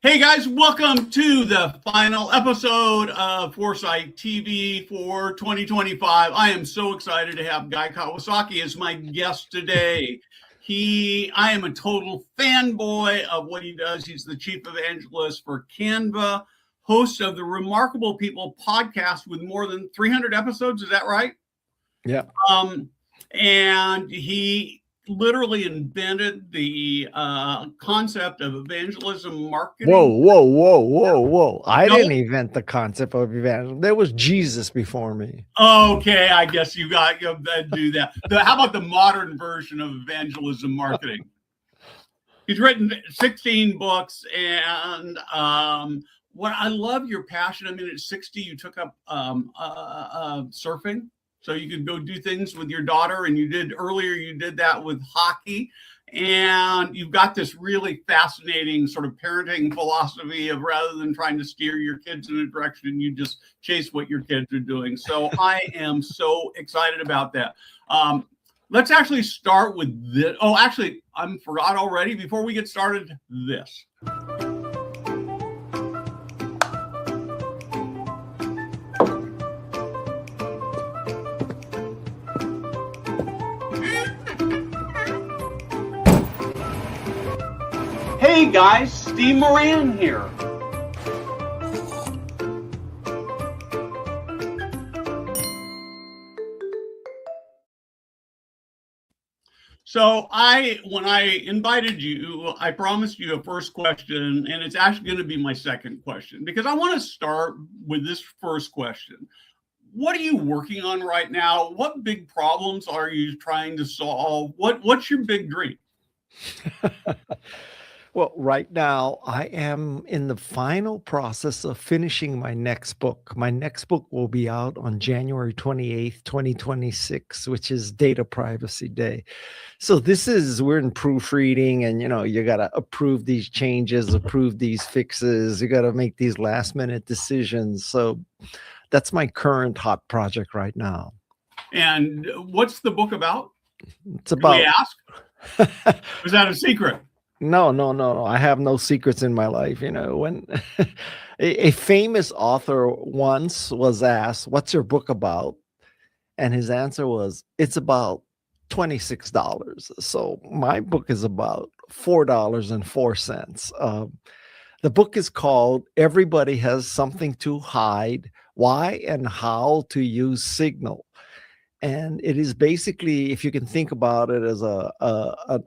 Hey guys, welcome to the final episode of Foresight TV for 2025. I am so excited to have Guy Kawasaki as my guest today. I am a total fanboy of what he does. He's the chief evangelist for Canva, host of the Remarkable People podcast with more than 300 episodes. Is that right? Yeah. And he literally invented the concept of evangelism marketing. Whoa. I didn't invent the concept of evangelism. There was Jesus before me. Okay, I guess you got to do that. How about the modern version of evangelism marketing? He's written 16 books, and what I love your passion. I mean, at 60, you took up surfing. So you could go do things with your daughter, and you did that with hockey. And you've got this really fascinating sort of parenting philosophy of rather than trying to steer your kids in a direction, you just chase what your kids are doing. So I am so excited about that. Let's actually start with this. Oh, actually, I forgot already. Before we get started, this. Hey guys, Steve Moran here. So when I invited you, I promised you a first question, and it's actually going to be my second question because I want to start with this first question. What are you working on right now? What big problems are you trying to solve? What's your big dream? Well, right now, I am in the final process of finishing my next book. My next book will be out on January 28th, 2026, which is Data Privacy Day. So we're in proofreading, and, you got to approve these changes, approve these fixes. You got to make these last minute decisions. So that's my current hot project right now. And what's the book about? It's about... Can we ask? Was that a secret? No. I have no secrets in my life. When a famous author once was asked, "What's your book about?" And his answer was, "It's about $26. So my book is about $4.04. The book is called Everybody Has Something to Hide, Why and How to Use Signal. And it is basically, if you can think about it as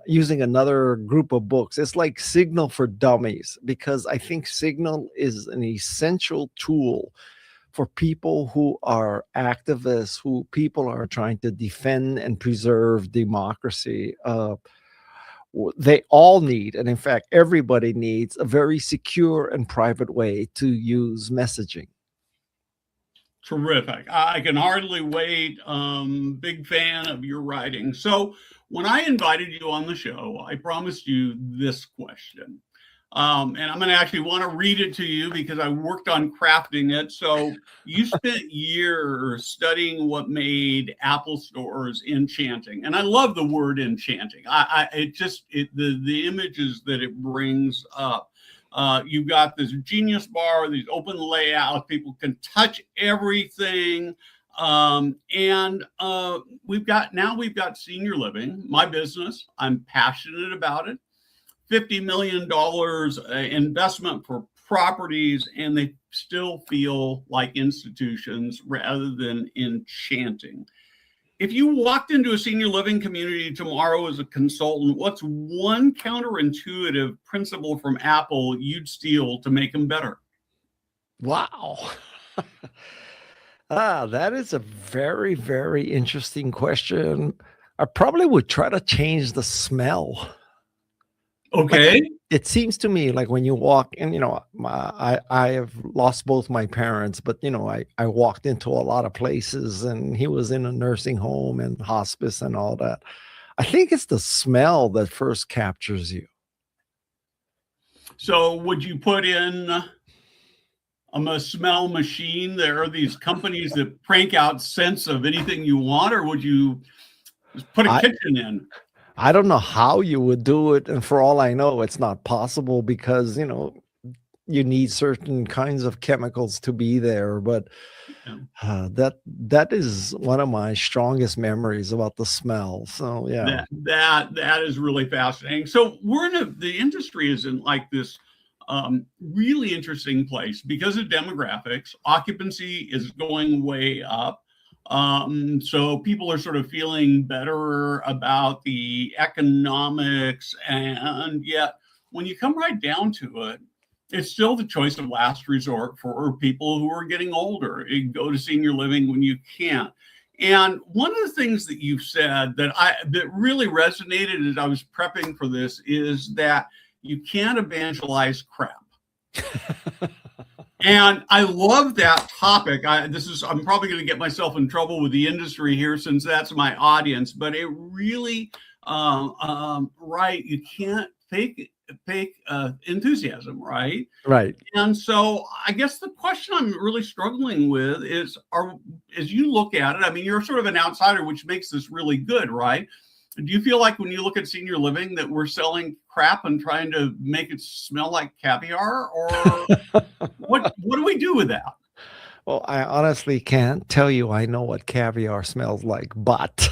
using another group of books, it's like Signal for Dummies, because I think Signal is an essential tool for people who are activists, people are trying to defend and preserve democracy. They all need, and in fact, everybody needs a very secure and private way to use messaging. Terrific. I can hardly wait. Big fan of your writing. So when I invited you on the show, I promised you this question. And I'm going to actually want to read it to you because I worked on crafting it. So you spent years studying what made Apple stores enchanting. And I love the word enchanting. The images that it brings up. You've got this genius bar, these open layouts, people can touch everything. We've got senior living, my business. I'm passionate about it. $50 million investment for properties, and they still feel like institutions rather than enchanting. If you walked into a senior living community tomorrow as a consultant, what's one counterintuitive principle from Apple you'd steal to make them better? Wow. That is a very, very interesting question. I probably would try to change the smell. Okay. It seems to me like when you walk in, I have lost both my parents, but, I walked into a lot of places, and he was in a nursing home and hospice and all that. I think it's the smell that first captures you. So would you put in a smell machine? There are these companies that crank out scents of anything you want, or would you just put a kitchen in? I don't know how you would do it. And for all I know, it's not possible because, you need certain kinds of chemicals to be there. But Yeah. that is one of my strongest memories about the smell. So yeah. That is really fascinating. So the industry is in like this really interesting place because of demographics. Occupancy is going way up. So people are sort of feeling better about the economics, and yet when you come right down to it, it's still the choice of last resort for people who are getting older. You go to senior living when you can't. And one of the things that you've said that really resonated as I was prepping for this is that you can't evangelize crap. And I love that topic. I'm probably going to get myself in trouble with the industry here since that's my audience, but it really, right. You can't fake enthusiasm, right? Right. And so I guess the question I'm really struggling with is, as you look at it, I mean, you're sort of an outsider, which makes this really good, right? Do you feel like when you look at senior living that we're selling crap and trying to make it smell like caviar, or what do we do with that? Well, I honestly can't tell you I know what caviar smells like, but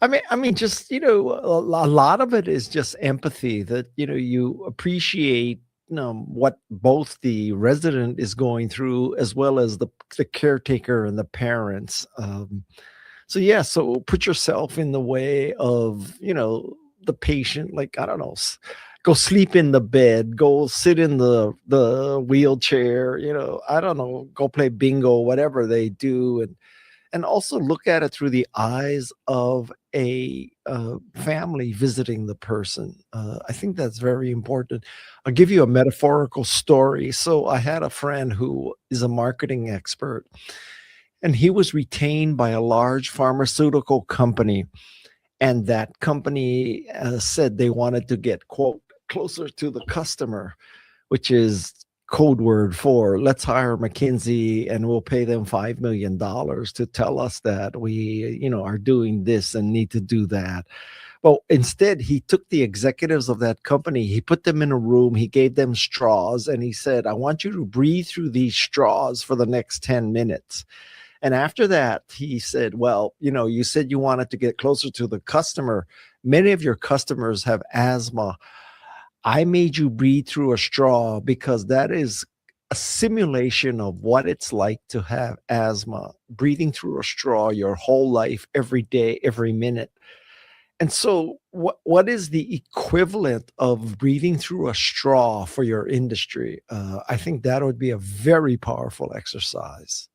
I mean, just a lot of it is just empathy that you appreciate what both the resident is going through as well as the caretaker and the parents. So yeah, so put yourself in the way of the patient. Like I don't know, go sleep in the bed, go sit in the wheelchair. I don't know, go play bingo, whatever they do, and also look at it through the eyes of a family visiting the person. I think that's very important. I'll give you a metaphorical story. So I had a friend who is a marketing expert, and he was retained by a large pharmaceutical company. And that company said they wanted to get, quote, closer to the customer, which is code word for let's hire McKinsey and we'll pay them $5 million to tell us that we, are doing this and need to do that. Well, instead, he took the executives of that company, he put them in a room, he gave them straws, and he said, I want you to breathe through these straws for the next 10 minutes. And after that, he said, well, you said you wanted to get closer to the customer. Many of your customers have asthma. I made you breathe through a straw because that is a simulation of what it's like to have asthma, breathing through a straw your whole life, every day, every minute. And so what is the equivalent of breathing through a straw for your industry? I think that would be a very powerful exercise.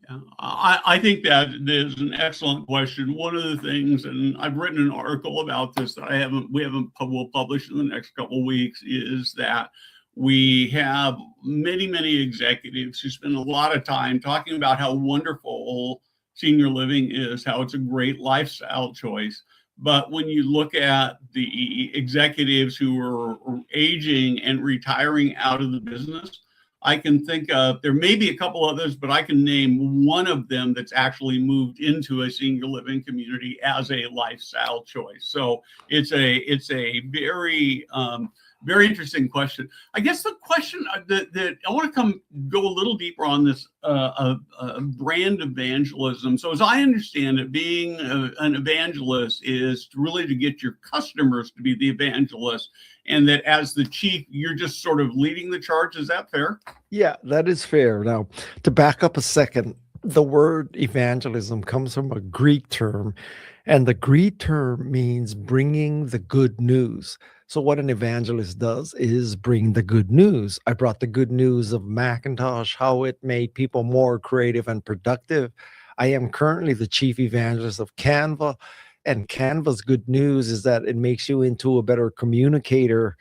Yeah, I think that is an excellent question. One of the things, and I've written an article about this that we'll publish in the next couple of weeks, is that we have many executives who spend a lot of time talking about how wonderful senior living is, how it's a great lifestyle choice. But when you look at the executives who are aging and retiring out of the business, I can think of, there may be a couple others, but I can name one of them that's actually moved into a senior living community as a lifestyle choice. So it's a very interesting question. I guess the question that I want to go a little deeper on this brand evangelism. So as I understand it, being an evangelist is really to get your customers to be the evangelist, and that as the chief, you're just sort of leading the charge. Is that fair? Yeah, that is fair. Now, to back up a second, the word evangelism comes from a Greek term, and the Greek term means bringing the good news. So what an evangelist does is bring the good news. I brought the good news of Macintosh, how it made people more creative and productive. I am currently the chief evangelist of Canva, and Canva's good news is that it makes you into a better communicator,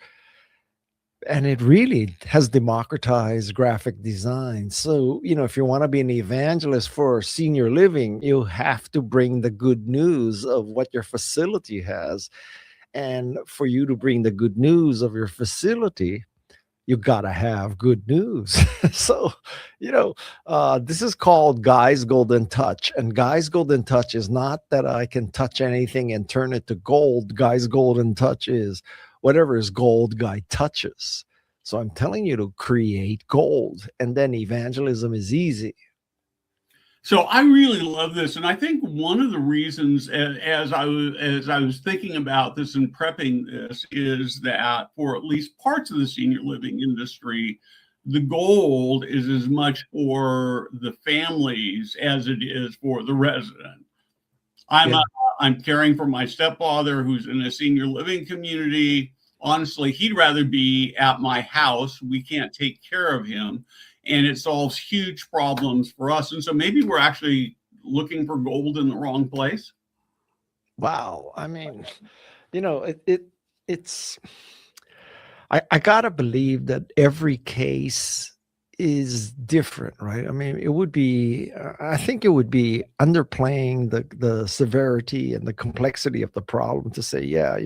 and it really has democratized graphic design. So, if you want to be an evangelist for senior living, you have to bring the good news of what your facility has. And for you to bring the good news of your facility, you got to have good news. So, this is called Guy's Golden Touch. And Guy's Golden Touch is not that I can touch anything and turn it to gold. Guy's Golden Touch is whatever is gold, Guy touches. So I'm telling you to create gold, and then evangelism is easy. So I really love this, and I think one of the reasons, as I was thinking about this and prepping this, is that for at least parts of the senior living industry, the gold is as much for the families as it is for the resident. I'm Yeah. uh, I'm caring for my stepfather who's in a senior living community. Honestly, he'd rather be at my house. We can't take care of him, and it solves huge problems for us. And so maybe we're actually looking for gold in the wrong place. Wow. I mean, it's I gotta believe that every case is different, right? I mean, it would be I think it would be underplaying the severity and the complexity of the problem to say, yeah,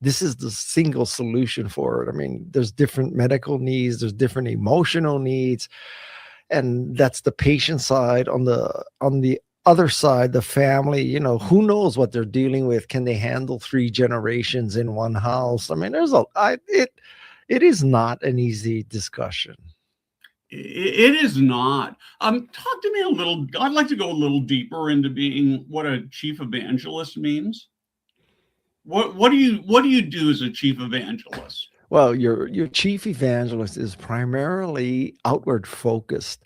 this is the single solution for it. I mean, there's different medical needs, there's different emotional needs, and that's the patient side. On the other side, the family, who knows what they're dealing with? Can they handle 3 generations in one house? I mean, it is not an easy discussion. It is not. Talk to me a little. I'd like to go a little deeper into being what a chief evangelist means. What do you do as a chief evangelist? Well, your chief evangelist is primarily outward focused,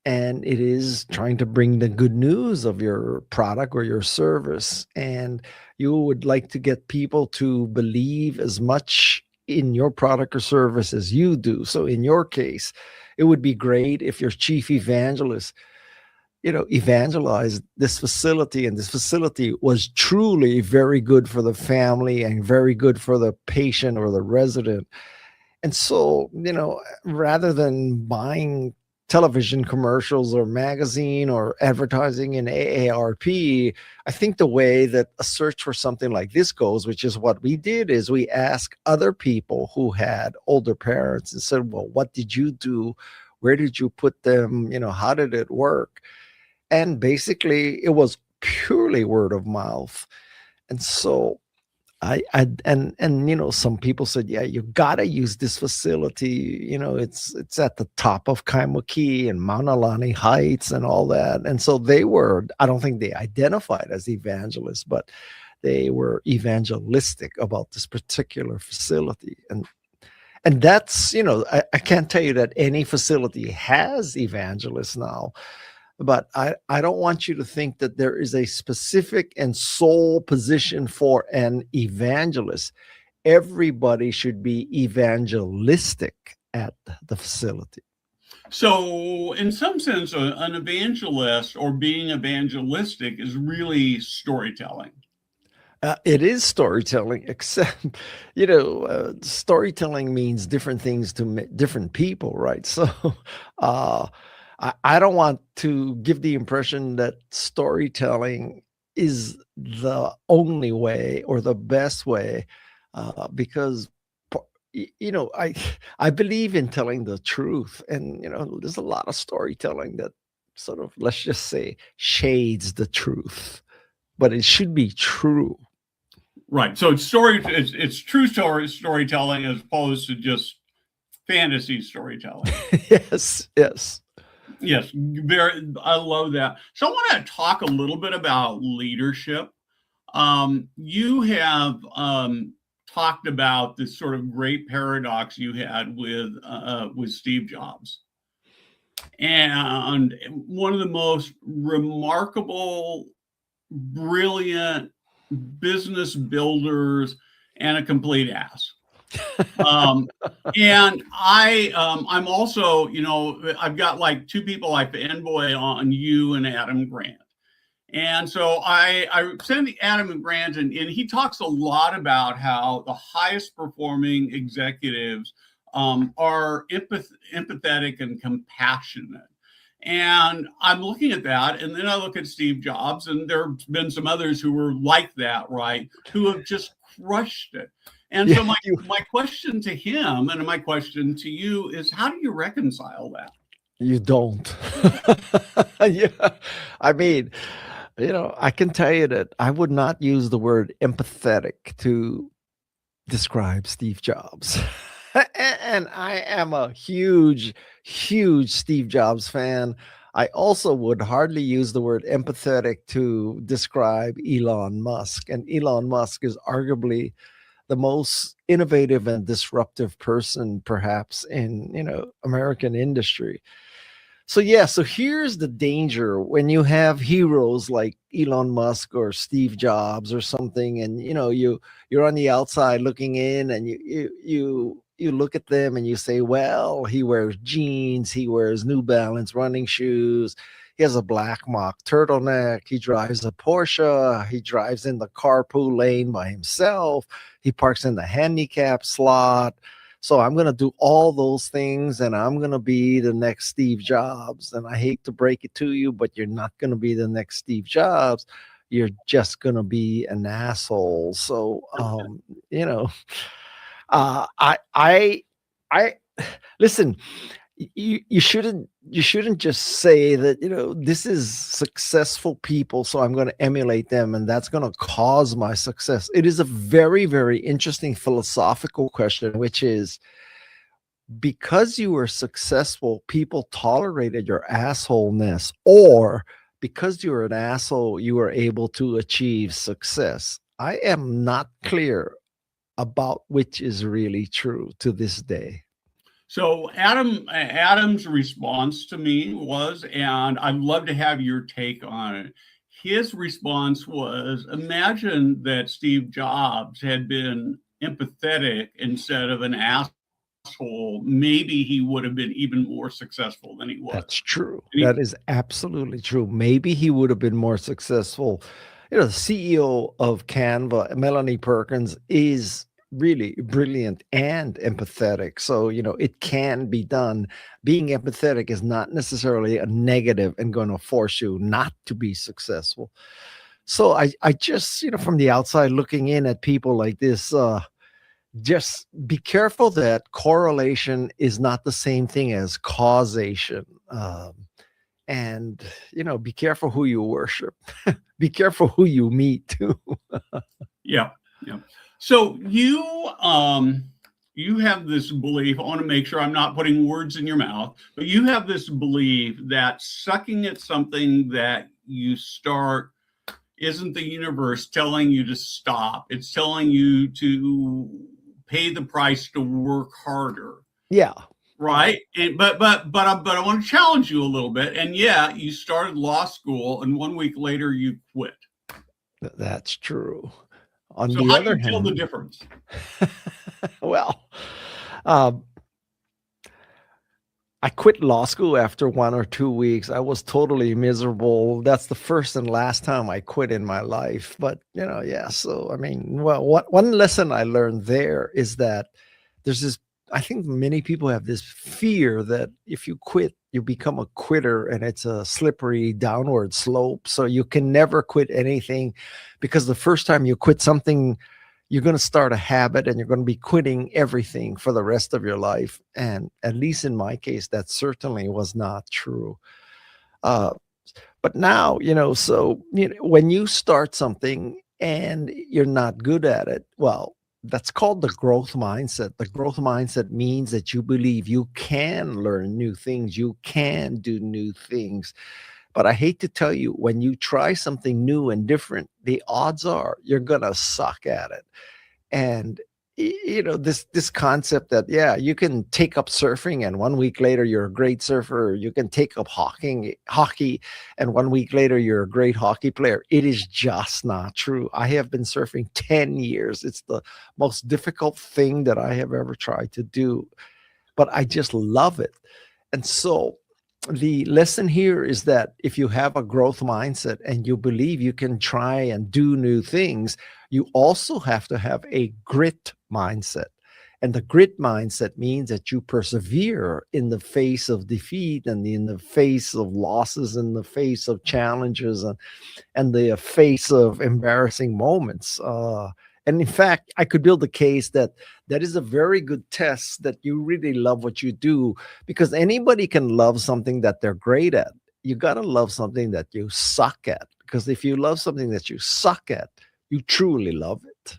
and it is trying to bring the good news of your product or your service. And you would like to get people to believe as much in your product or service as you do. So in your case, it would be great if your chief evangelist, evangelized this facility, and this facility was truly very good for the family and very good for the patient or the resident. And so, rather than buying television commercials or magazine or advertising in AARP, I think the way that a search for something like this goes, which is what we did, is we asked other people who had older parents and said, well, what did you do? Where did you put them? How did it work? And basically, it was purely word of mouth. And so some people said, yeah, you gotta use this facility. It's at the top of Kaimuki and Mauna Lani Heights and all that. And so I don't think they identified as evangelists, but they were evangelistic about this particular facility. And that's, I can't tell you that any facility has evangelists now, but I don't want you to think that there is a specific and sole position for an evangelist. Everybody should be evangelistic at the facility. So, in some sense, an evangelist or being evangelistic is really storytelling. It is storytelling, except, storytelling means different things to different people, right? So, uh, I don't want to give the impression that storytelling is the only way or the best way, because I believe in telling the truth, and there's a lot of storytelling that sort of, let's just say, shades the truth, but it should be true. Right. So it's true storytelling as opposed to just fantasy storytelling. Yes, yes. Yes, I love that. So I want to talk a little bit about leadership. You have talked about this sort of great paradox you had with Steve Jobs, and one of the most remarkable, brilliant business builders and a complete ass. Um, and I'm also, I've got like two people I fanboy on, you and Adam Grant. And so I send Adam and Grant, and he talks a lot about how the highest performing executives are empathetic and compassionate. And I'm looking at that, and then I look at Steve Jobs, and there have been some others who were like that, right? Who have just crushed it. And so my question to him and my question to you is, how do you reconcile that? You don't. Yeah. I mean, I can tell you that I would not use the word empathetic to describe Steve Jobs. And I am a huge, huge Steve Jobs fan. I also would hardly use the word empathetic to describe Elon Musk. And Elon Musk is arguably the most innovative and disruptive person, perhaps, in American industry. So yeah, so here's the danger when you have heroes like Elon Musk or Steve Jobs or something, and you're on the outside looking in, and you look at them and you say, well, he wears jeans, he wears New Balance running shoes, he has a black mock turtleneck, he drives a Porsche, he drives in the carpool lane by himself, he parks in the handicap slot. So I'm going to do all those things and I'm going to be the next Steve Jobs. And I hate to break it to you, but you're not going to be the next Steve Jobs. You're just going to be an asshole. So, you know, I listen, you shouldn't just say that this is successful people, so I'm going to emulate them and that's going to cause my success. It is a very, very interesting philosophical question, which is, because you were successful, people tolerated your assholeness, or because you're an asshole, you were able to achieve success. I am not clear about which is really true to this day. So Adam's response to me was, and I'd love to have your take on it. His response was, imagine that Steve Jobs had been empathetic instead of an asshole. Maybe he would have been even more successful than he was. That's true. That is absolutely true. Maybe he would have been more successful. The CEO of Canva, Melanie Perkins, is really brilliant and empathetic. So, it can be done. Being empathetic is not necessarily a negative and going to force you not to be successful. So I just, from the outside looking in at people like this, just be careful that correlation is not the same thing as causation. And, be careful who you worship. Be careful who you meet too. Yeah. Yeah. So you have this belief. I want to make sure I'm not putting words in your mouth, but you have this belief that sucking at something that you start isn't the universe telling you to stop. It's telling you to pay the price to work harder. Yeah. Right. And but I want to challenge you a little bit. And yeah, you started law school, and 1 week later you quit. That's true. On so the how other do you tell hand, the difference? Well, I quit law school after 1 or 2 weeks. I was totally miserable. That's the first and last time I quit in my life. But, yeah. So, I mean, well, one lesson I learned there is that there's this, I think many people have this fear that if you quit, you become a quitter, and it's a slippery downward slope. So you can never quit anything, because the first time you quit something, you're going to start a habit and you're going to be quitting everything for the rest of your life. And at least in my case, that certainly was not true. But now, when you start something and you're not good at it, well, that's called the growth mindset. The growth mindset means that you believe you can learn new things, you can do new things. But I hate to tell you, when you try something new and different, the odds are you're going to suck at it. And this concept that, yeah, you can take up surfing and 1 week later you're a great surfer. You can take up hockey and 1 week later you're a great hockey player. It is just not true. I have been surfing 10 years. It's the most difficult thing that I have ever tried to do, but I just love it. And so the lesson here is that if you have a growth mindset and you believe you can try and do new things, you also have to have a grit mindset. And the grit mindset means that you persevere in the face of defeat and in the face of losses, in the face of challenges, and the face of embarrassing moments. And in fact, I could build a case that is a very good test that you really love what you do, because anybody can love something that they're great at. You got to love something that you suck at, because if you love something that you suck at, you truly love it.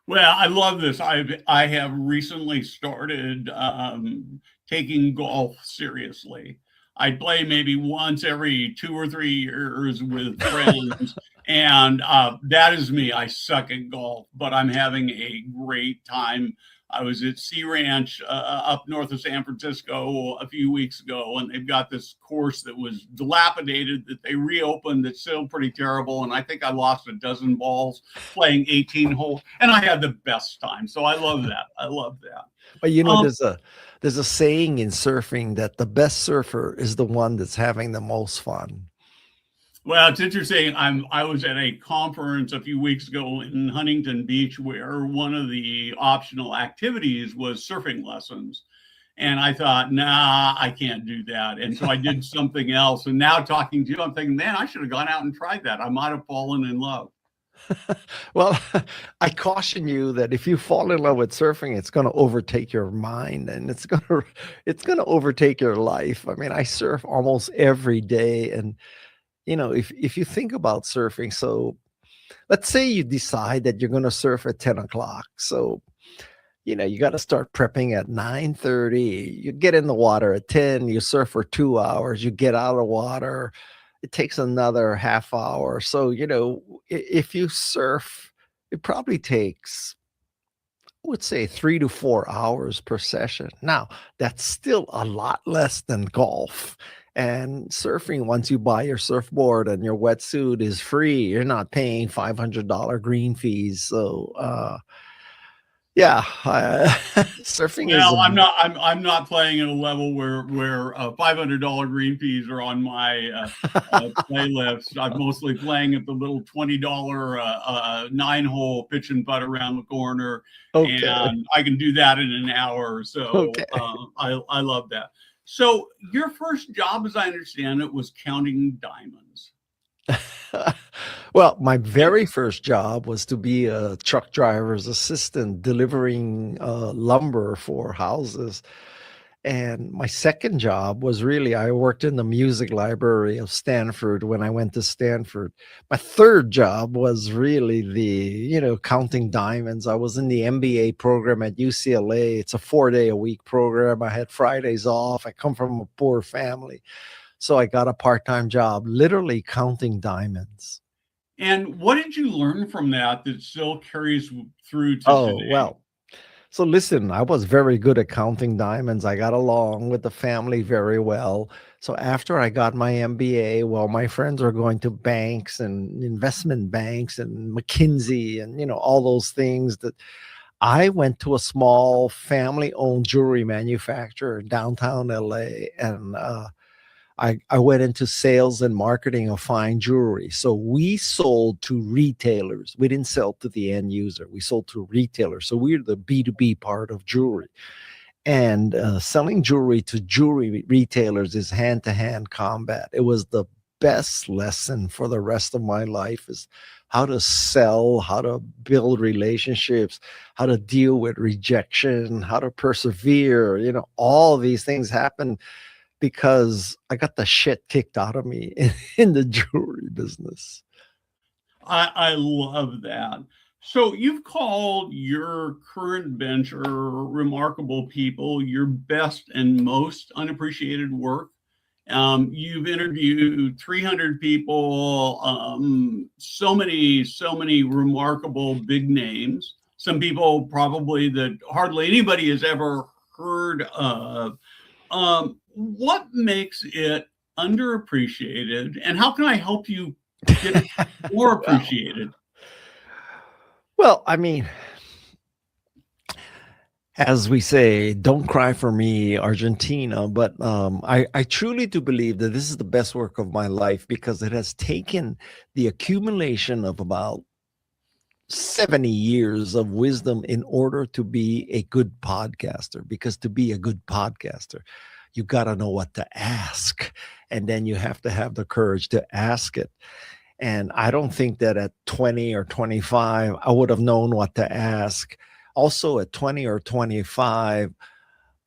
Well, I love this. I have recently started taking golf seriously. I play maybe once every 2 or 3 years with friends, and that is me. I suck at golf, but I'm having a great time. I was at Sea Ranch up north of San Francisco a few weeks ago, and they've got this course that was dilapidated that they reopened that's still pretty terrible. And I think I lost a dozen balls playing 18 holes, and I had the best time. So I love that. I love that. But Um, there's a saying in surfing that the best surfer is the one that's having the most fun. well, it's interesting. I was at a conference a few weeks ago in Huntington Beach where one of the optional activities was surfing lessons. And I thought, nah, I can't do that. And so I did something else. And now talking to you, I'm thinking, man, I should have gone out and tried that. I might have fallen in love. Well, I caution you that if you fall in love with surfing, it's going to overtake your mind and it's going to overtake your life. I mean, I surf almost every day, and if you think about surfing, so let's say you decide that you're going to surf at 10 o'clock. So you got to start prepping at 9:30. You get in the water at 10, you surf for 2 hours, you get out of the water, it takes another half hour. So if you surf, it probably takes, I would say, 3 to 4 hours per session. Now that's still a lot less than golf. And surfing, once you buy your surfboard and your wetsuit, is free. You're not paying $500 green fees. So yeah, surfing is Well, I'm not playing at a level where $500 green fees are on my playlist. I'm mostly playing at the little $20 9-hole pitch and putt around the corner, okay. and I can do that in an hour. So Okay. I love that. So your first job, as I understand it, was counting diamonds. Well, my very first job was to be a truck driver's assistant delivering lumber for houses. And my second job was really, I worked in the music library of Stanford when I went to Stanford. My third job was really counting diamonds. I was in the MBA program at UCLA. It's a 4-day a week program. I had Fridays off. I come from a poor family. So I got a part-time job literally counting diamonds. And what did you learn from that that still carries through to Oh, today? well. So listen, I was very good at counting diamonds. I got along with the family very well. So after I got my MBA, well, my friends were going to banks and investment banks and McKinsey and all those things. That I went to a small family-owned jewelry manufacturer in downtown LA, and I went into sales and marketing of fine jewelry. So we sold to retailers. We didn't sell to the end user. We sold to retailers. So we're the B2B part of jewelry. And selling jewelry to jewelry retailers is hand-to-hand combat. It was the best lesson for the rest of my life, is how to sell, how to build relationships, how to deal with rejection, how to persevere. All these things happen because I got the shit kicked out of me in the jewelry business. I love that. So you've called your current venture, Remarkable People, your best and most unappreciated work. You've interviewed 300 people, so many remarkable big names. Some people probably that hardly anybody has ever heard of. What makes it underappreciated, and how can I help you get it more Well, appreciated? I mean, as we say, don't cry for me, Argentina. But I truly do believe that this is the best work of my life, because it has taken the accumulation of about 70 years of wisdom in order to be a good podcaster. Because to be a good podcaster, you got to know what to ask, and then you have to have the courage to ask it. And I don't think that at 20 or 25, I would have known what to ask. Also, at 20 or 25,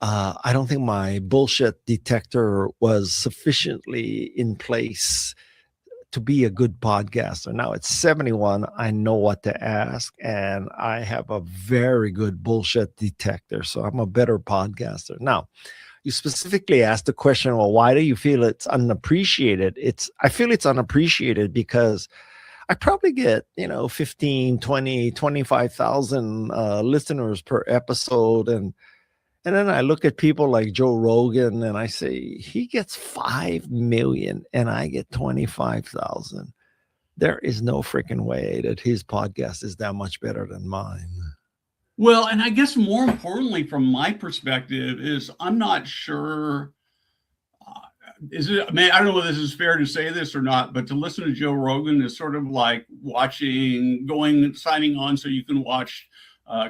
I don't think my bullshit detector was sufficiently in place to be a good podcaster. Now at 71, I know what to ask, and I have a very good bullshit detector. So I'm a better podcaster. Now, you specifically asked the question, well, why do you feel it's unappreciated? I feel it's unappreciated because I probably get, 15, 20, 25,000 listeners per episode. And then I look at people like Joe Rogan and I say, he gets 5 million and I get 25,000. There is no freaking way that his podcast is that much better than mine. Well, and I guess more importantly, from my perspective, is I'm not sure. Is it? I mean, I don't know whether this is fair to say this or not, but to listen to Joe Rogan is sort of like signing on so you can watch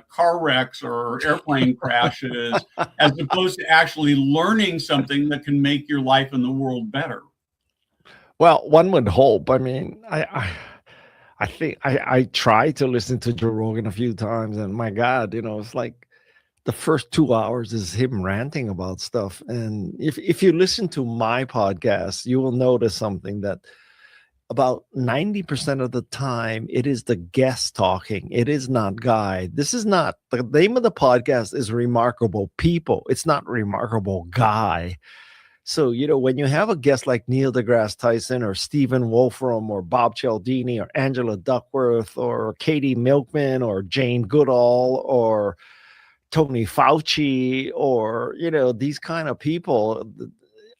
car wrecks or airplane crashes, as opposed to actually learning something that can make your life and the world better. Well, one would hope. I mean, I think I tried to listen to Joe Rogan a few times, and my God, it's like the first 2 hours is him ranting about stuff. And if you listen to my podcast, you will notice something that about 90% of the time, it is the guest talking. It is not Guy. This is not the name of the podcast is Remarkable People. It's not Remarkable Guy. So, when you have a guest like Neil deGrasse Tyson or Stephen Wolfram or Bob Cialdini or Angela Duckworth or Katie Milkman or Jane Goodall or Tony Fauci or, these kind of people,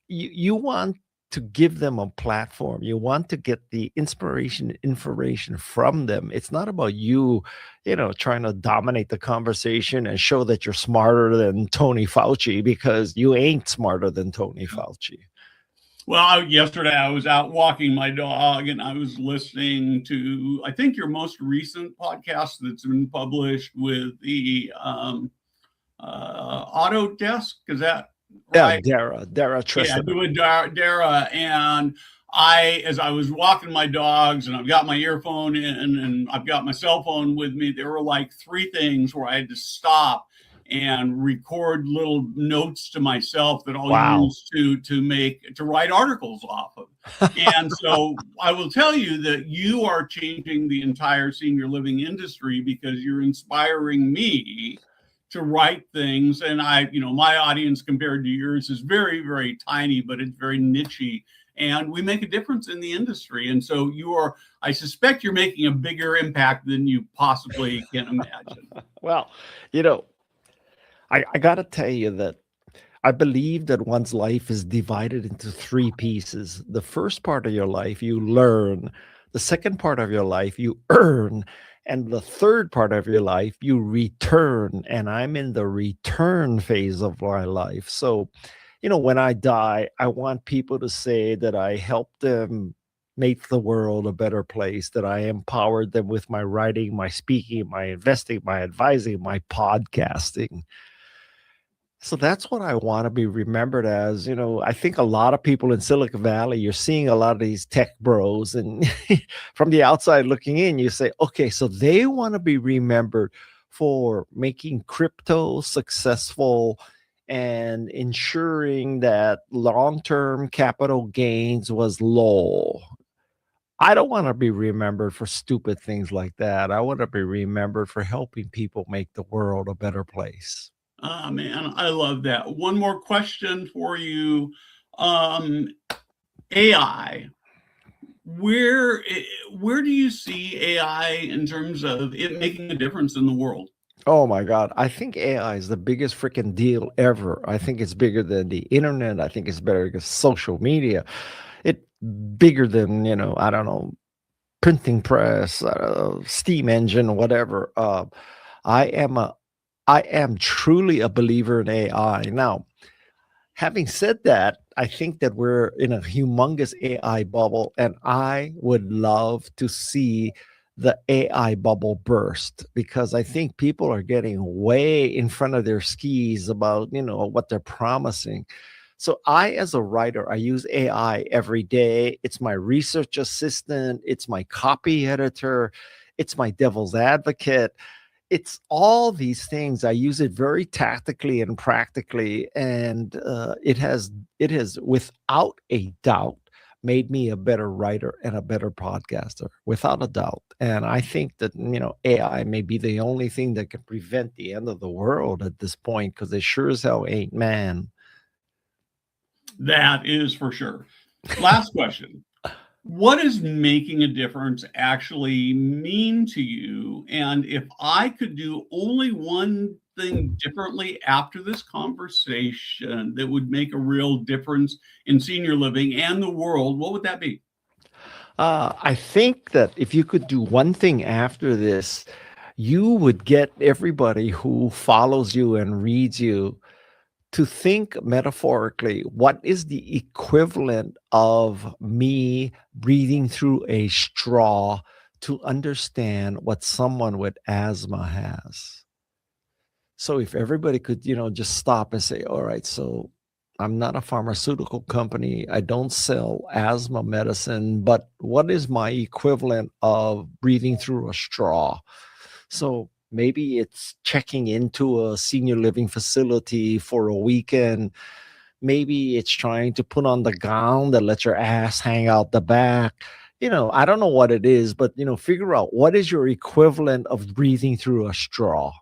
you want to give them a platform. You want to get the inspiration, information from them. It's not about you, trying to dominate the conversation and show that you're smarter than Tony Fauci, because you ain't smarter than Tony Fauci. Well, yesterday I was out walking my dog and I was listening to, I think, your most recent podcast that's been published with the Autodesk. Is that right? Yeah, Dara Tristan. Yeah, doing Dara. And as I was walking my dogs and I've got my earphone in and I've got my cell phone with me, there were like 3 things where I had to stop and record little notes to myself that I'll use to write articles off of. And so I will tell you that you are changing the entire senior living industry because you're inspiring me to write things. And my audience compared to yours is very, very tiny, but it's very nichey. And we make a difference in the industry. And so I suspect you're making a bigger impact than you possibly can imagine. Well, I got to tell you that I believe that one's life is divided into 3 pieces. The first part of your life, you learn. The second part of your life, you earn. And the third part of your life, you return. And I'm in the return phase of my life. So, when I die, I want people to say that I helped them make the world a better place, that I empowered them with my writing, my speaking, my investing, my advising, my podcasting. So that's what I want to be remembered as. I think a lot of people in Silicon Valley, you're seeing a lot of these tech bros, and from the outside looking in, you say, okay, so they want to be remembered for making crypto successful and ensuring that long-term capital gains was low. I don't want to be remembered for stupid things like that. I want to be remembered for helping people make the world a better place. Oh, man, I love that. One more question for you. AI. Where do you see AI in terms of it making a difference in the world? Oh my God. I think AI is the biggest freaking deal ever. I think it's bigger than the internet. I think it's better than social media. It's bigger than, I don't know, printing press, steam engine, whatever. I am truly a believer in AI. Now, having said that, I think that we're in a humongous AI bubble, and I would love to see the AI bubble burst, because I think people are getting way in front of their skis about, what they're promising. So as a writer, I use AI every day. It's my research assistant. It's my copy editor. It's my devil's advocate. It's all these things. I use it very tactically and practically, and it has without a doubt made me a better writer and a better podcaster, without a doubt. And I think that, AI may be the only thing that can prevent the end of the world at this point, because it sure as hell ain't man. That is for sure. Last question. What does making a difference actually mean to you? And if I could do only one thing differently after this conversation that would make a real difference in senior living and the world, what would that be? I think that if you could do one thing after this, you would get everybody who follows you and reads you to think metaphorically, what is the equivalent of me breathing through a straw to understand what someone with asthma has? So if everybody could, just stop and say, all right, so I'm not a pharmaceutical company. I don't sell asthma medicine, but what is my equivalent of breathing through a straw? So maybe it's checking into a senior living facility for a weekend. Maybe it's trying to put on the gown that lets your ass hang out the back. I don't know what it is, but, figure out what is your equivalent of breathing through a straw.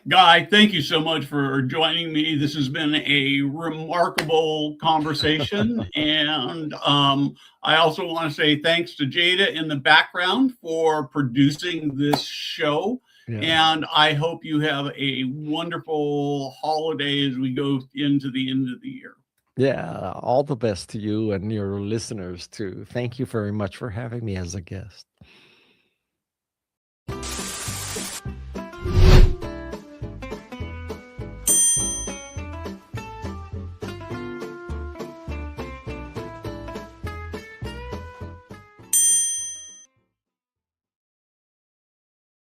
Guy, thank you so much for joining me. This has been a remarkable conversation. And I also want to say thanks to Jada in the background for producing this show. Yeah. And I hope you have a wonderful holiday as we go into the end of the year. Yeah, all the best to you and your listeners too. Thank you very much for having me as a guest.